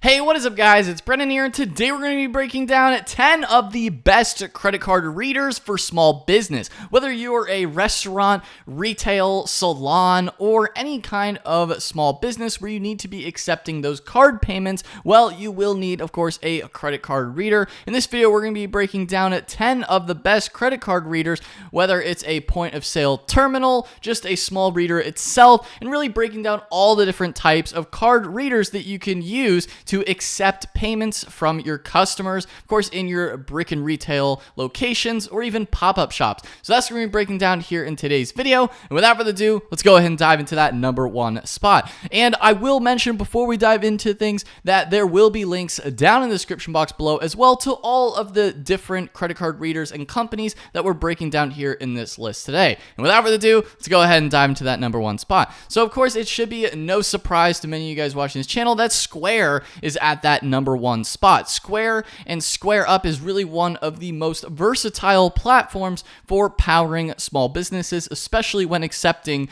Hey, what is up, guys? It's Brennan here, and today we're going to be breaking down 10 of the best credit card readers for small business. Whether you're a restaurant, retail, salon, or any kind of small business where you need to be accepting those card payments, well, you will need, of course, a credit card reader. In this video, we're going to be breaking down 10 of the best credit card readers, whether it's a point of sale terminal, just a small reader itself, and really breaking down all the different types of card readers that you can use to accept payments from your customers, of course, in your brick and retail locations or even pop-up shops. So that's what we're going to be breaking down here in today's video. And without further ado, let's go ahead and dive into that number one spot. And I will mention before we dive into things that there will be links down in the description box below as well to all of the different credit card readers and companies that we're breaking down here in this list today. And without further ado, let's go ahead and dive into that number one spot. So of course, it should be no surprise to many of you guys watching this channel that Square is at that number one spot. Square and SquareUp is really one of the most versatile platforms for powering small businesses, especially when accepting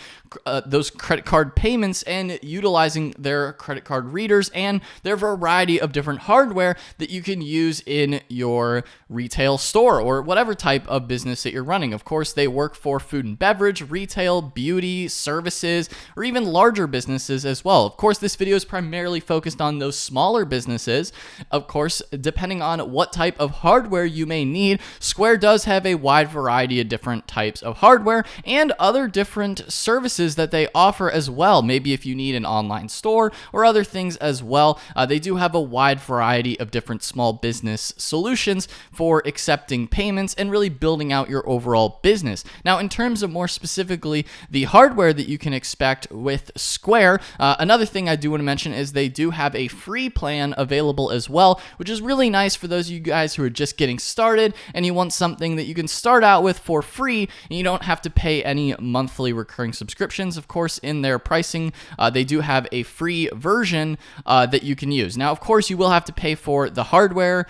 those credit card payments and utilizing their credit card readers and their variety of different hardware that you can use in your retail store or whatever type of business that you're running. Of course, they work for food and beverage, retail, beauty, services, or even larger businesses as well. Of course, this video is primarily focused on those smaller businesses. Of course, depending on what type of hardware you may need, Square does have a wide variety of different types of hardware and other different services that they offer as well. Maybe if you need an online store or other things as well, they do have a wide variety of different small business solutions for accepting payments and really building out your overall business. Now, in terms of more specifically the hardware that you can expect with Square, another thing I do want to mention is they do have a free plan available as well, which is really nice for those of you guys who are just getting started and you want something that you can start out with for free and you don't have to pay any monthly recurring subscriptions. Of course, in their pricing, they do have a free version that you can use. Now, of course, you will have to pay for the hardware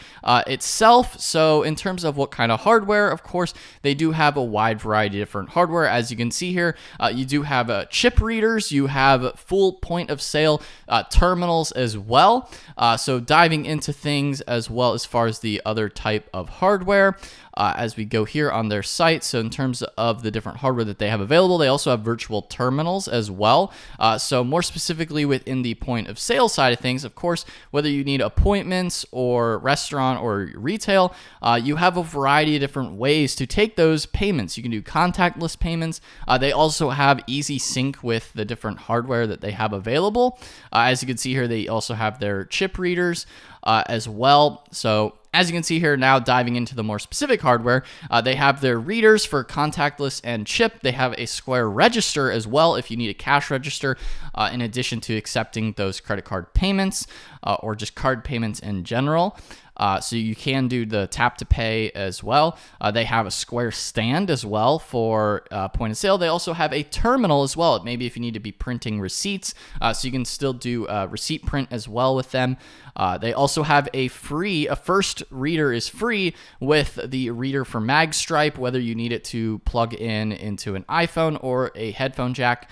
itself. So in terms of what kind of hardware, of course, they do have a wide variety of different hardware. As you can see here, you do have chip readers, you have full point of sale terminals as well. So diving into things as well as far as the other type of hardware as we go here on their site. So in terms of the different hardware that they have available, they also have virtual terminals as well. So more specifically within the point of sale side of things, of course, whether you need appointments or restaurant or retail, you have a variety of different ways to take those payments. You can do contactless payments. They also have easy sync with the different hardware that they have available. As you can see here, they also have their chip readers as well. So as you can see here now, diving into the more specific hardware, they have their readers for contactless and chip. They have a Square Register as well if you need a cash register, in addition to accepting those credit card payments or just card payments in general. So you can do the tap to pay as well. They have a Square Stand as well for point of sale. They also have a terminal as well. Maybe if you need to be printing receipts, so you can still do receipt print as well with them. They also have a first reader is free with the reader for MagStripe, whether you need it to plug in into an iPhone or a headphone jack.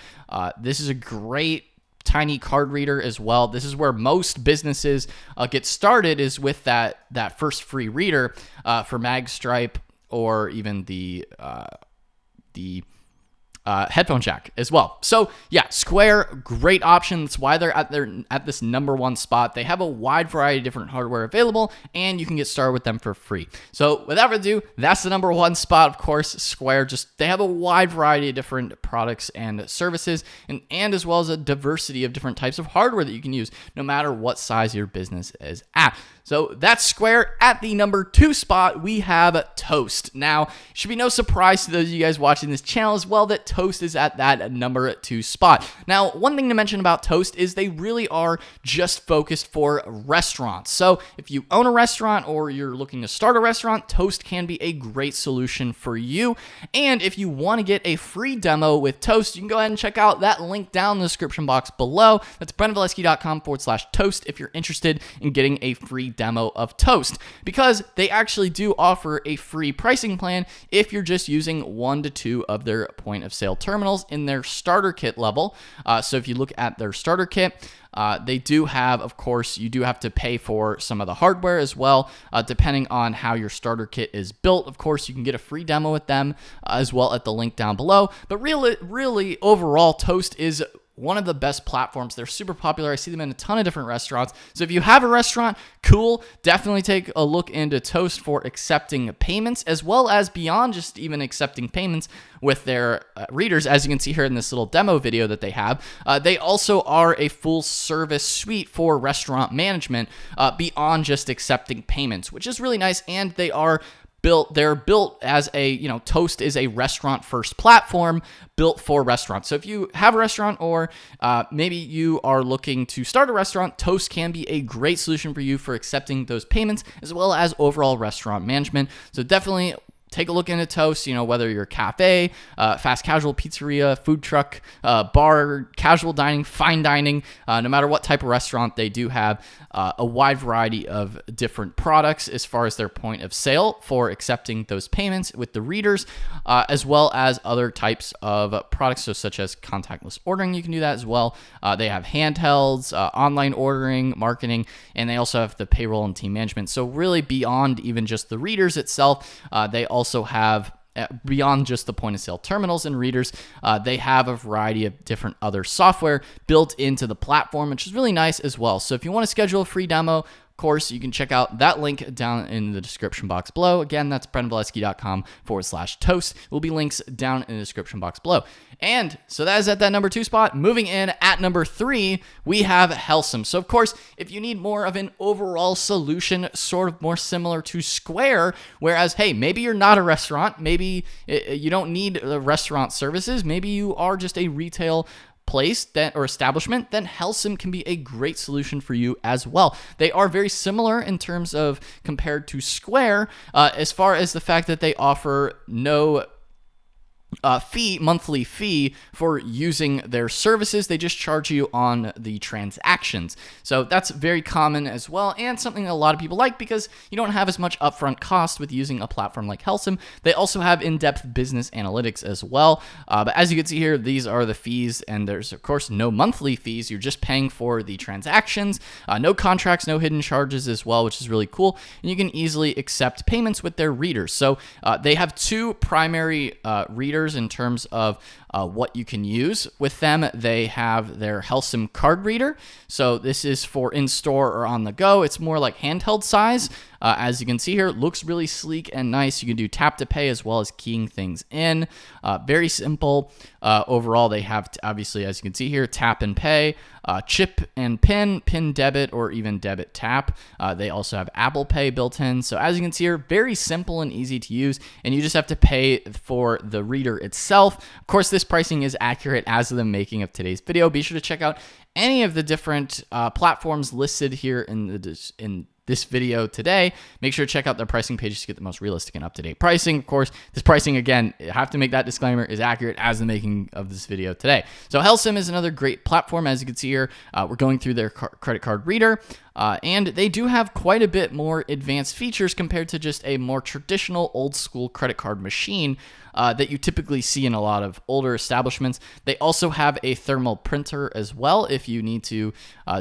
This is a great tiny card reader as well. This is where most businesses get started, is with that first free reader for MagStripe or even the headphone jack as well. So yeah, Square, great option. That's why they're at this number one spot. They have a wide variety of different hardware available, and you can get started with them for free. So without further ado, that's the number one spot. Of course, Square, they have a wide variety of different products and services, and as well as a diversity of different types of hardware that you can use, no matter what size your business is at. So that's Square. At the number two spot, we have Toast. Now, it should be no surprise to those of you guys watching this channel as well that Toast is at that number two spot. Now, one thing to mention about Toast is they really are just focused for restaurants. So if you own a restaurant or you're looking to start a restaurant, Toast can be a great solution for you. And if you want to get a free demo with Toast, you can go ahead and check out that link down in the description box below. That's brennanvalesky.com/toast if you're interested in getting a free demo of Toast, because they actually do offer a free pricing plan if you're just using 1 to 2 of their point of sale terminals in their starter kit level. So if you look at their starter kit, they do have, of course, you do have to pay for some of the hardware as well, depending on how your starter kit is built. Of course, you can get a free demo with them as well at the link down below. But really, overall, Toast is one of the best platforms. They're super popular. I see them in a ton of different restaurants. So if you have a restaurant, cool. Definitely take a look into Toast for accepting payments, as well as beyond just even accepting payments with their readers. As you can see here in this little demo video that they have, they also are a full service suite for restaurant management beyond just accepting payments, which is really nice. And they're built as a, Toast is a restaurant first platform built for restaurants. So if you have a restaurant or maybe you are looking to start a restaurant, Toast can be a great solution for you for accepting those payments as well as overall restaurant management. So definitely take a look into Toast, whether you're a cafe, fast casual pizzeria, food truck, bar, casual dining, fine dining, no matter what type of restaurant, they do have a wide variety of different products as far as their point of sale for accepting those payments with the readers, as well as other types of products, so such as contactless ordering. You can do that as well. They have handhelds, online ordering, marketing, and they also have the payroll and team management. So really beyond even just the readers itself, they also have, beyond just the point of sale terminals and readers, they have a variety of different other software built into the platform, which is really nice as well. So if you want to schedule a free demo, course, you can check out that link down in the description box below. Again, that's brendanvalesky.com/toast. Will be links down in the description box below. And so that is at that number 2 spot. Moving in at number 3, we have Helsum. So of course, if you need more of an overall solution, sort of more similar to Square, whereas, hey, maybe you're not a restaurant, maybe you don't need restaurant services, maybe you are just a retail place or establishment, then Helsum can be a great solution for you as well. They are very similar in terms of compared to Square, as far as the fact that they offer no monthly fee for using their services. They just charge you on the transactions. So that's very common as well, and something that a lot of people like because you don't have as much upfront cost with using a platform like Helsum. They also have in-depth business analytics as well. But as you can see here, these are the fees, and there's of course no monthly fees. You're just paying for the transactions, no contracts, no hidden charges as well, which is really cool. And you can easily accept payments with their readers. So they have 2 primary readers in terms of what you can use with them. They have their Helsum card reader. So this is for in-store or on the go. It's more like handheld size. As you can see here, it looks really sleek and nice. You can do tap to pay as well as keying things in. Very simple. Overall, they have, obviously, as you can see here, tap and pay, chip and pin debit, or even debit tap. They also have Apple Pay built in. So as you can see here, very simple and easy to use, and you just have to pay for the reader itself. Of course, this pricing is accurate as of the making of today's video. Be sure to check out any of the different platforms listed here in this video today. Make sure to check out their pricing pages to get the most realistic and up-to-date pricing. Of course, this pricing, again, I have to make that disclaimer, is accurate as the making of this video today. So Helsum is another great platform. As you can see here, we're going through their credit card reader, and they do have quite a bit more advanced features compared to just a more traditional old school credit card machine that you typically see in a lot of older establishments. They also have a thermal printer as well. If you need to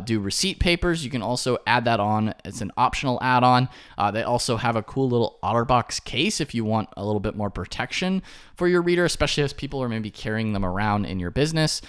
do receipt papers, you can also add that on. It's an optional add-on. They also have a cool little OtterBox case if you want a little bit more protection for your reader, especially as people are maybe carrying them around in your business.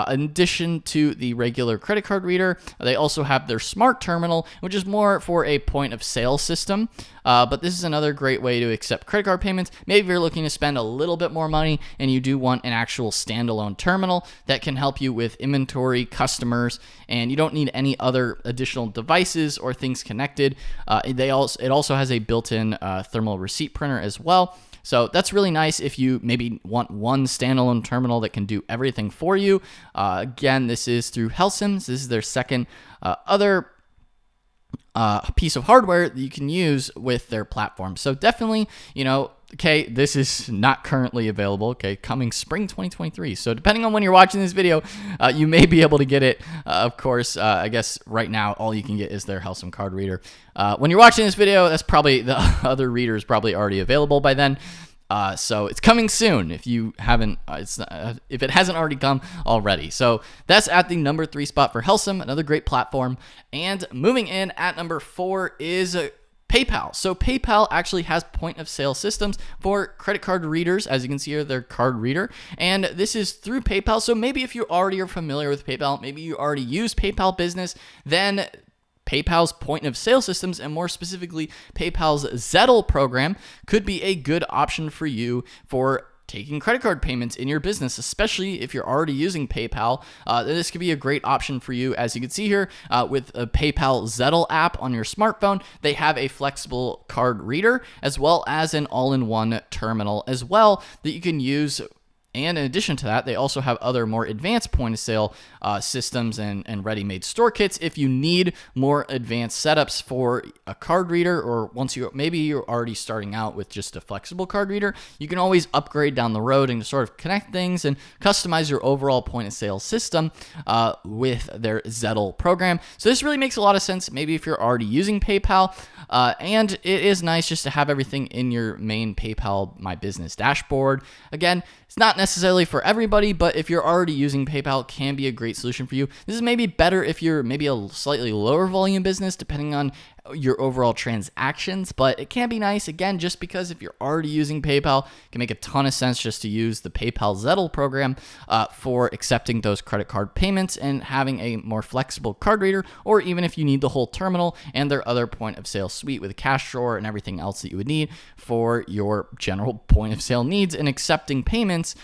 In addition to the regular credit card reader, they also have their smart terminal, which is more for a point of sale system. But this is another great way to accept credit card payments. Maybe if you're looking to spend a little bit more money and you do want an actual standalone terminal that can help you with inventory, customers, and you don't need any other additional devices or things connected. It also has a built-in thermal receipt printer as well. So that's really nice if you maybe want one standalone terminal that can do everything for you. Again, this is through Helsum. This is their second other piece of hardware that you can use with their platform. So definitely, okay, this is not currently available, okay, coming spring 2023. So depending on when you're watching this video, you may be able to get it. Of course, I guess right now, all you can get is their Helsum card reader. When you're watching this video, that's probably, the other reader is probably already available by then. So it's coming soon if you haven't, if it hasn't already come already. So that's at the number 3 spot for Helsum, another great platform. And moving in at number 4 is PayPal. So PayPal actually has point of sale systems for credit card readers. As you can see here, their card reader. And this is through PayPal. So maybe if you already are familiar with PayPal, maybe you already use PayPal Business, then PayPal's point of sale systems, and more specifically PayPal's Zettle program, could be a good option for you for taking credit card payments in your business, especially if you're already using PayPal. This could be a great option for you. As you can see here, with a PayPal Zettle app on your smartphone, they have a flexible card reader as well as an all-in-one terminal as well that you can use. And in addition to that, they also have other more advanced point-of-sale systems and ready-made store kits if you need more advanced setups for a card reader, or maybe you're already starting out with just a flexible card reader. You can always upgrade down the road and sort of connect things and customize your overall point-of-sale system with their Zettle program. So this really makes a lot of sense maybe if you're already using PayPal. And it is nice just to have everything in your main PayPal My Business dashboard. Again, it's not necessarily for everybody, but if you're already using PayPal, it can be a great solution for you. This is maybe better if you're maybe a slightly lower volume business, depending on your overall transactions, but it can be nice, again, just because if you're already using PayPal, it can make a ton of sense just to use the PayPal Zettle program for accepting those credit card payments and having a more flexible card reader, or even if you need the whole terminal and their other point of sale suite with a cash drawer and everything else that you would need for your general point of sale needs and accepting payments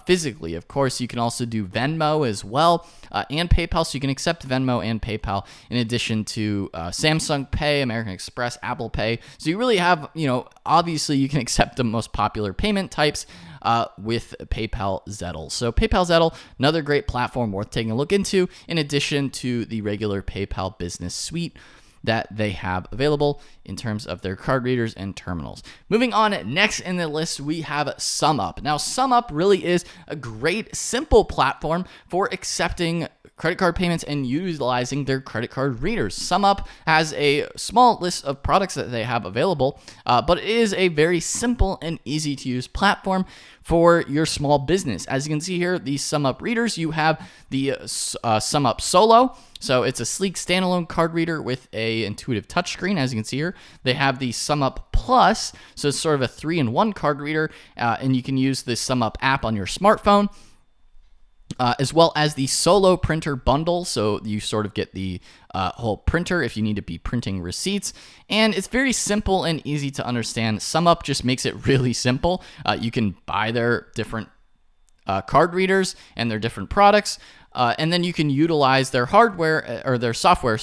physically. Of course, you can also do Venmo as well and PayPal, so you can accept Venmo and PayPal in addition to Samsung Pay, American Express, Apple Pay. So you really have, obviously you can accept the most popular payment types with PayPal Zettle. So PayPal Zettle, another great platform worth taking a look into, in addition to the regular PayPal Business Suite that they have available in terms of their card readers and terminals. Moving on, next in the list, we have SumUp. Now, SumUp really is a great, simple platform for accepting credit card payments and utilizing their credit card readers. SumUp has a small list of products that they have available, but it is a very simple and easy to use platform for your small business. As you can see here, the SumUp readers, you have the SumUp Solo. So it's a sleek standalone card reader with a intuitive touchscreen. As you can see here, they have the SumUp Plus. So it's sort of a 3-in-1 card reader, and you can use the SumUp app on your smartphone. As well as the Solo printer bundle, so you sort of get the whole printer if you need to be printing receipts, and it's very simple and easy to understand. SumUp just makes it really simple. You can buy their different card readers and their different products, and then you can utilize their hardware or their software,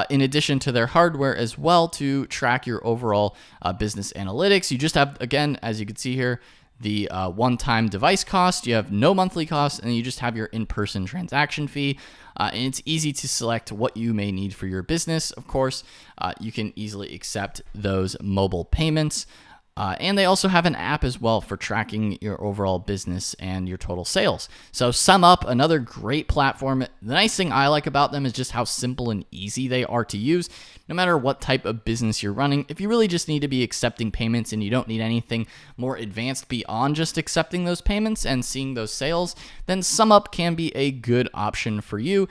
in addition to their hardware as well to track your overall business analytics. You just have, again, as you can see here, the one-time device cost, you have no monthly cost, and you just have your in-person transaction fee. And it's easy to select what you may need for your business. Of course, you can easily accept those mobile payments. And they also have an app as well for tracking your overall business and your total sales. So SumUp, another great platform. The nice thing I like about them is just how simple and easy they are to use. No matter what type of business you're running, if you really just need to be accepting payments and you don't need anything more advanced beyond just accepting those payments and seeing those sales, then SumUp can be a good option for you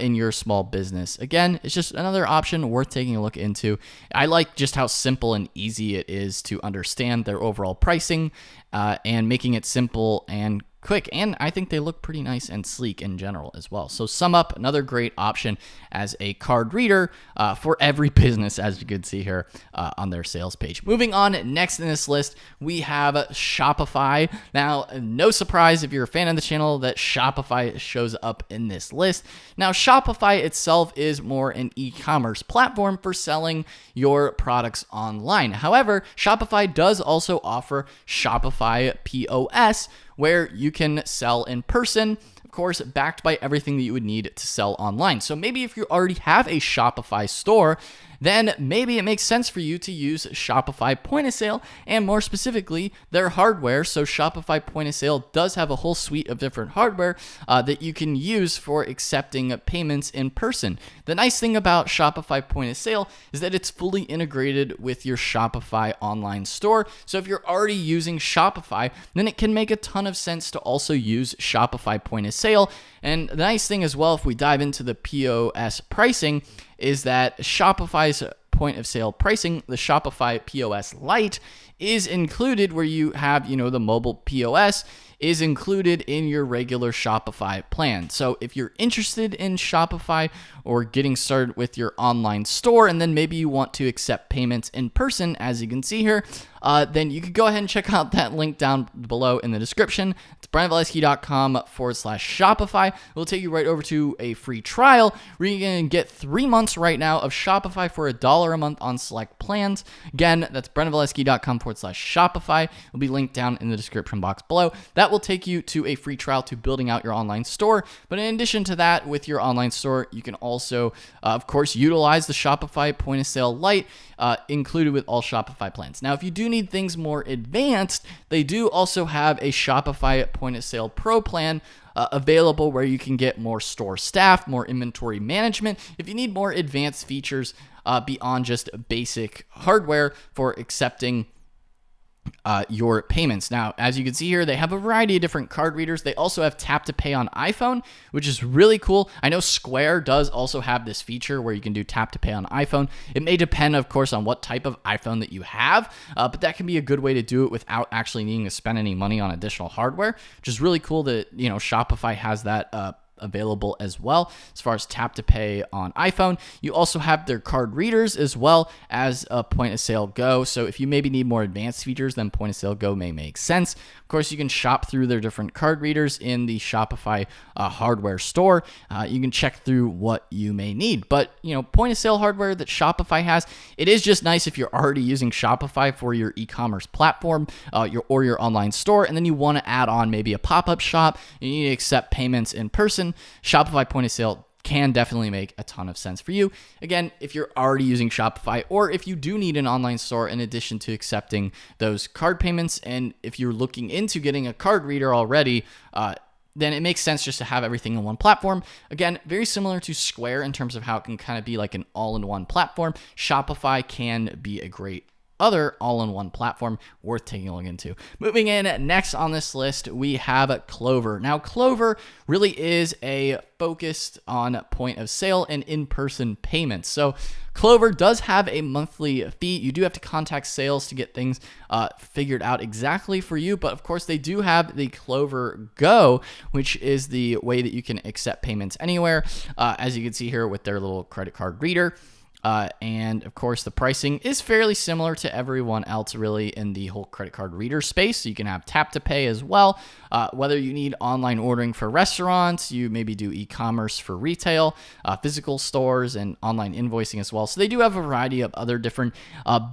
in your small business. Again, it's just another option worth taking a look into. I like just how simple and easy it is to understand their overall pricing and making it simple and quick, and I think they look pretty nice and sleek in general as well. So SumUp, another great option as a card reader for every business, as you can see here on their sales page. Moving on, next in this list, we have Shopify. Now, no surprise if you're a fan of the channel that Shopify shows up in this list. Now, Shopify itself is more an e-commerce platform for selling your products online. However, Shopify does also offer Shopify POS, where you can sell in person, of course, backed by everything that you would need to sell online. So maybe if you already have a Shopify store then maybe it makes sense for you to use Shopify Point of Sale, and more specifically, their hardware. So Shopify Point of Sale does have a whole suite of different hardware that you can use for accepting payments in person. The nice thing about Shopify Point of Sale is that it's fully integrated with your Shopify online store. So if you're already using Shopify, then it can make a ton of sense to also use Shopify Point of Sale. And the nice thing as well, if we dive into the POS pricing, is that Shopify's point of sale pricing, the Shopify POS Lite, is included where you have, the mobile POS is included in your regular Shopify plan. So if you're interested in Shopify or getting started with your online store, and then maybe you want to accept payments in person, as you can see here, then you could go ahead and check out that link down below in the description. It's BrandonValesky.com/Shopify. It will take you right over to a free trial where you can get 3 months right now of Shopify for $1 a month on select plans. Again, that's BrandonValesky.com/Shopify. It will be linked down in the description box below. That will take you to a free trial to building out your online store. But in addition to that, with your online store, you can also, of course, utilize the Shopify Point of Sale Lite included with all Shopify plans. Now, if you do need things more advanced, they do also have a Shopify Point of Sale Pro plan available where you can get more store staff, more inventory management. If you need more advanced features beyond just basic hardware for accepting your payments. Now, as you can see here, they have a variety of different card readers. They also have tap to pay on iPhone, which is really cool. I know Square does also have this feature where you can do tap to pay on iPhone. It may depend, of course, on what type of iPhone that you have, but that can be a good way to do it without actually needing to spend any money on additional hardware, which is really cool that, Shopify has that available as well as far as tap to pay on iPhone. You also have their card readers as well as Point of Sale Go. So if you maybe need more advanced features, then Point of Sale Go may make sense. Of course, you can shop through their different card readers in the Shopify hardware store. You can check through what you may need. But, point of sale hardware that Shopify has, it is just nice if you're already using Shopify for your e-commerce platform or your online store, and then you want to add on maybe a pop-up shop, you need to accept payments in person. Shopify Point of Sale can definitely make a ton of sense for you. Again, if you're already using Shopify, or if you do need an online store in addition to accepting those card payments, and if you're looking into getting a card reader already, then it makes sense just to have everything in one platform. Again, very similar to Square in terms of how it can kind of be like an all-in-one platform. Shopify can be a great other all-in-one platform worth taking a look into. Moving in next on this list, we have Clover. Now, Clover really is a focused on point of sale and in-person payments. So Clover does have a monthly fee. You do have to contact sales to get things figured out exactly for you. But of course, they do have the Clover Go, which is the way that you can accept payments anywhere. As you can see here with their little credit card reader. And of course, the pricing is fairly similar to everyone else really in the whole credit card reader space. So you can have tap to pay as well. Whether you need online ordering for restaurants, you maybe do e-commerce for retail, physical stores, and online invoicing as well. So they do have a variety of other different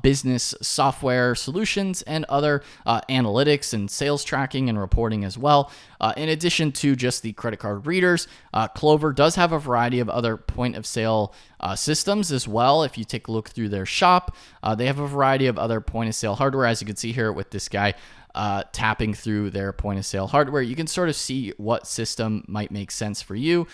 business software solutions and other analytics and sales tracking and reporting as well. In addition to just the credit card readers, Clover does have a variety of other point of sale systems as well. If you take a look through their shop, they have a variety of other point of sale hardware. As you can see here with this guy tapping through their point of sale hardware, you can sort of see what system might make sense for you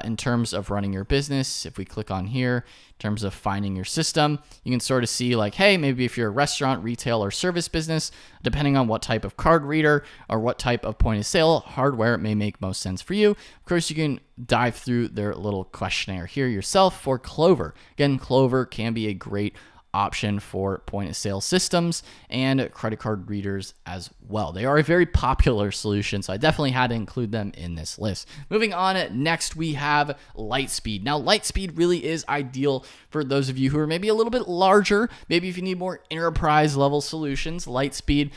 in terms of running your business. If we click on here, in terms of finding your system, you can sort of see like, hey, maybe if you're a restaurant, retail, or service business, depending on what type of card reader or what type of point of sale hardware it may make most sense for you. Of course, you can dive through their little questionnaire here yourself for Clover. Again, Clover can be a great option for point of sale systems and credit card readers as well. They are a very popular solution, so I definitely had to include them in this list. Moving on, next we have Lightspeed. Now, Lightspeed really is ideal for those of you who are maybe a little bit larger. Maybe if you need more enterprise level solutions, Lightspeed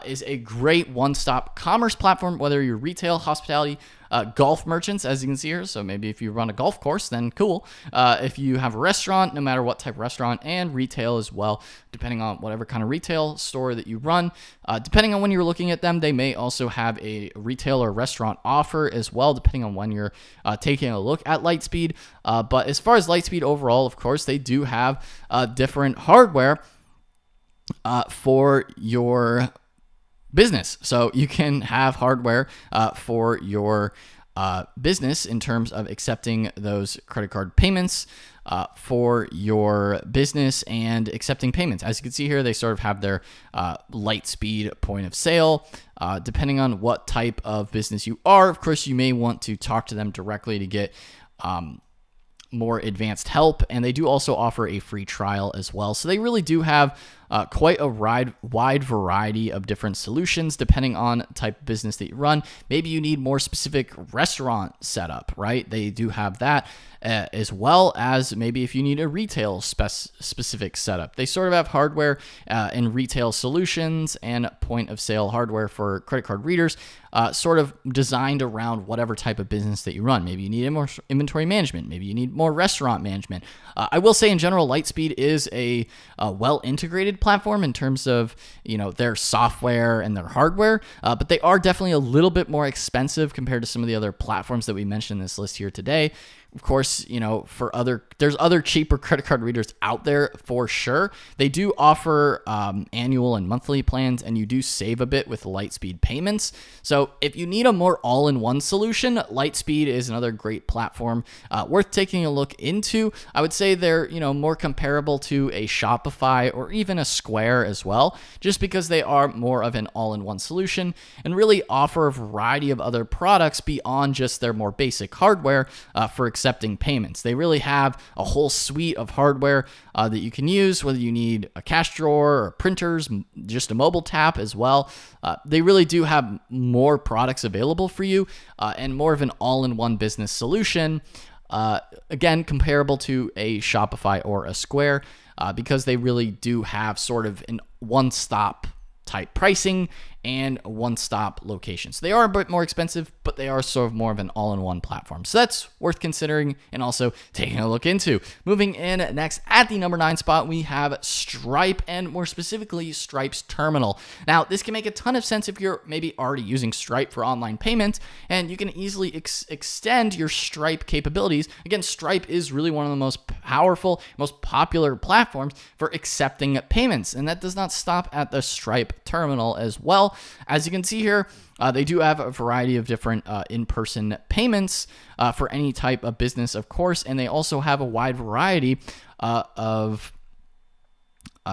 is a great one-stop commerce platform, whether you're retail, hospitality, golf merchants, as you can see here. So maybe if you run a golf course, then cool. If you have a restaurant, no matter what type of restaurant, and retail as well, depending on whatever kind of retail store that you run. Depending on when you're looking at them, they may also have a retail or restaurant offer as well, depending on when you're taking a look at Lightspeed. But as far as Lightspeed overall, of course, they do have different hardware for your business. So you can have hardware for your business in terms of accepting those credit card payments for your business and accepting payments. As you can see here, they sort of have their Lightspeed point of sale. Depending on what type of business you are, of course, you may want to talk to them directly to get more advanced help, and they do also offer a free trial as well. So they really do have quite a wide variety of different solutions depending on type of business that you run. Maybe you need more specific restaurant setup, right? They do have that, as well as maybe if you need a retail specific setup. They sort of have hardware and retail solutions and point of sale hardware for credit card readers, sort of designed around whatever type of business that you run. Maybe you need more inventory management. Maybe you need more restaurant management. I will say in general, Lightspeed is a well-integrated platform in terms of, their software and their hardware, but they are definitely a little bit more expensive compared to some of the other platforms that we mentioned in this list here today. Of course, there's other cheaper credit card readers out there for sure. They do offer annual and monthly plans, and you do save a bit with Lightspeed payments. So if you need a more all-in-one solution, Lightspeed is another great platform worth taking a look into. I would say they're, more comparable to a Shopify or even a Square as well, just because they are more of an all-in-one solution and really offer a variety of other products beyond just their more basic hardware for accepting payments. They really have a whole suite of hardware that you can use, whether you need a cash drawer or printers, just a mobile tap as well. They really do have more products available for you and more of an all-in-one business solution. Again, comparable to a Shopify or a Square, because they really do have sort of an one-stop type pricing and one-stop location. So they are a bit more expensive, but they are sort of more of an all-in-one platform. So that's worth considering and also taking a look into. Moving in next at the number 9 spot, we have Stripe, and more specifically, Stripe's terminal. Now, this can make a ton of sense if you're maybe already using Stripe for online payments, and you can easily extend your Stripe capabilities. Again, Stripe is really one of the most powerful, most popular platforms for accepting payments, and that does not stop at the Stripe terminal as well. As you can see here, they do have a variety of different in-person payments for any type of business, of course, and they also have a wide variety of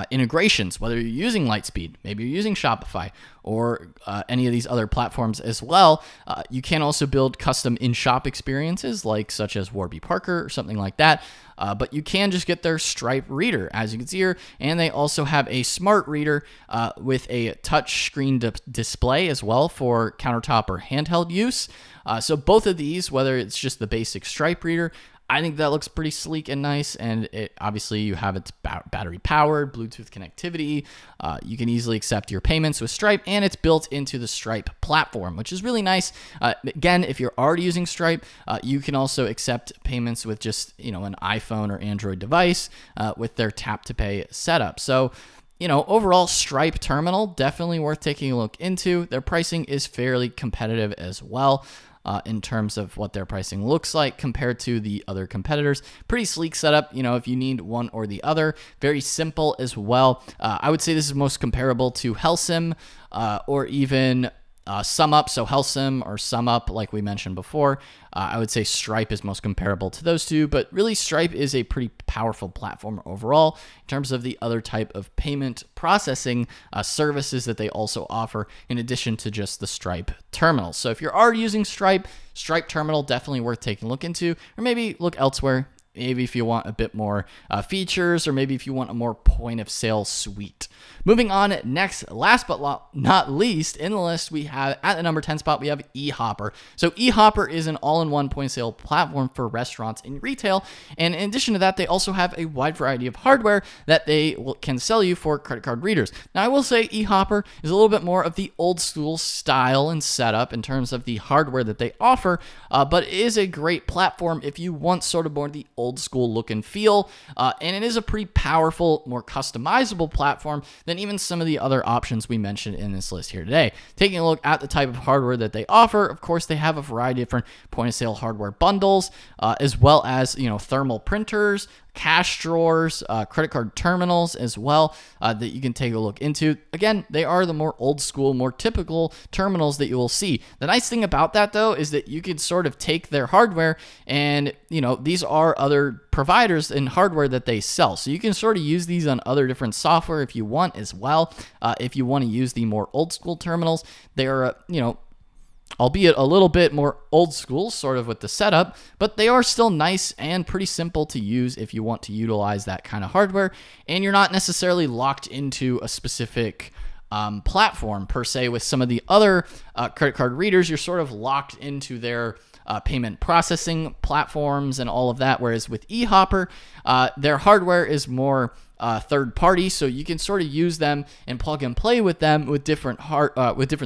integrations, whether you're using Lightspeed, maybe you're using Shopify, or any of these other platforms as well. You can also build custom in-shop experiences, such as Warby Parker or something like that. But you can just get their Stripe reader, as you can see here, and they also have a smart reader with a touch screen display as well for countertop or handheld use. So both of these, whether it's just the basic Stripe reader, I think that looks pretty sleek and nice, and obviously you have its battery powered, Bluetooth connectivity. You can easily accept your payments with Stripe, and it's built into the Stripe platform, which is really nice. Again, if you're already using Stripe, you can also accept payments with just an iPhone or Android device with their tap to pay setup. So overall, Stripe terminal, definitely worth taking a look into. Their pricing is fairly competitive as well. In terms of what their pricing looks like compared to the other competitors. Pretty sleek setup, if you need one or the other. Very simple as well. I would say this is most comparable to HealthSim or even SumUp. So HealthSim or SumUp, like we mentioned before. I would say Stripe is most comparable to those two, but really Stripe is a pretty powerful platform overall in terms of the other type of payment processing services that they also offer in addition to just the Stripe terminal. So if you're already using Stripe terminal, definitely worth taking a look into, or maybe look elsewhere. Maybe if you want a bit more features, or maybe if you want a more point of sale suite. Moving on next, last but not least in the list, we have at the number 10 spot, we have eHopper. So eHopper is an all-in-one point of sale platform for restaurants and retail. And in addition to that, they also have a wide variety of hardware that they can sell you for credit card readers. Now, I will say eHopper is a little bit more of the old school style and setup in terms of the hardware that they offer, but it is a great platform if you want sort of more the old school look and feel. And it is a pretty powerful, more customizable platform than even some of the other options we mentioned in this list here today. Taking a look at the type of hardware that they offer, of course, they have a variety of different point of sale hardware bundles, as well as, thermal printers, cash drawers, credit card terminals as well, that you can take a look into. Again, they are the more old school, more typical terminals that you will see. The nice thing about that, though, is that you can sort of take their hardware and, these are other providers in hardware that they sell. So you can sort of use these on other different software if you want as well. If you want to use the more old school terminals, they're, albeit a little bit more old school sort of with the setup, but they are still nice and pretty simple to use if you want to utilize that kind of hardware, and you're not necessarily locked into a specific platform per se. With some of the other credit card readers, you're sort of locked into their payment processing platforms and all of that, whereas with eHopper, their hardware is more third party, so you can sort of use them and plug and play with them with different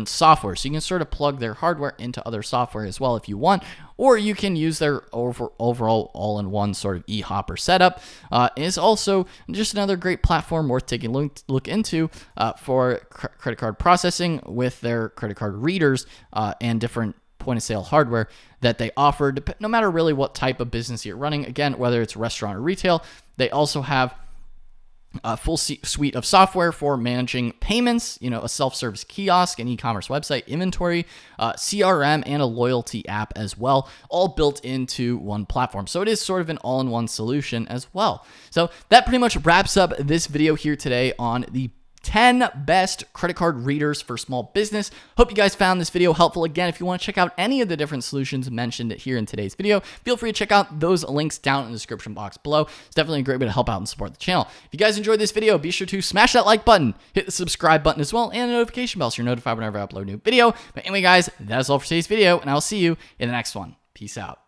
software. So you can sort of plug their hardware into other software as well if you want, or you can use their overall all-in-one sort of eHopper setup. It's also just another great platform worth taking a look into for credit card processing with their credit card readers and different point of sale hardware that they offer, no matter really what type of business you're running. Again, whether it's restaurant or retail, they also have a full suite of software for managing payments, a self-service kiosk, an e-commerce website, inventory, CRM, and a loyalty app as well, all built into one platform. So it is sort of an all-in-one solution as well. So that pretty much wraps up this video here today on the 10 best credit card readers for small business. Hope you guys found this video helpful. Again, if you want to check out any of the different solutions mentioned here in today's video, feel free to check out those links down in the description box below. It's definitely a great way to help out and support the channel. If you guys enjoyed this video, be sure to smash that like button, hit the subscribe button as well, and the notification bell so you're notified whenever I upload a new video. But anyway, guys, that is all for today's video, and I will see you in the next one. Peace out.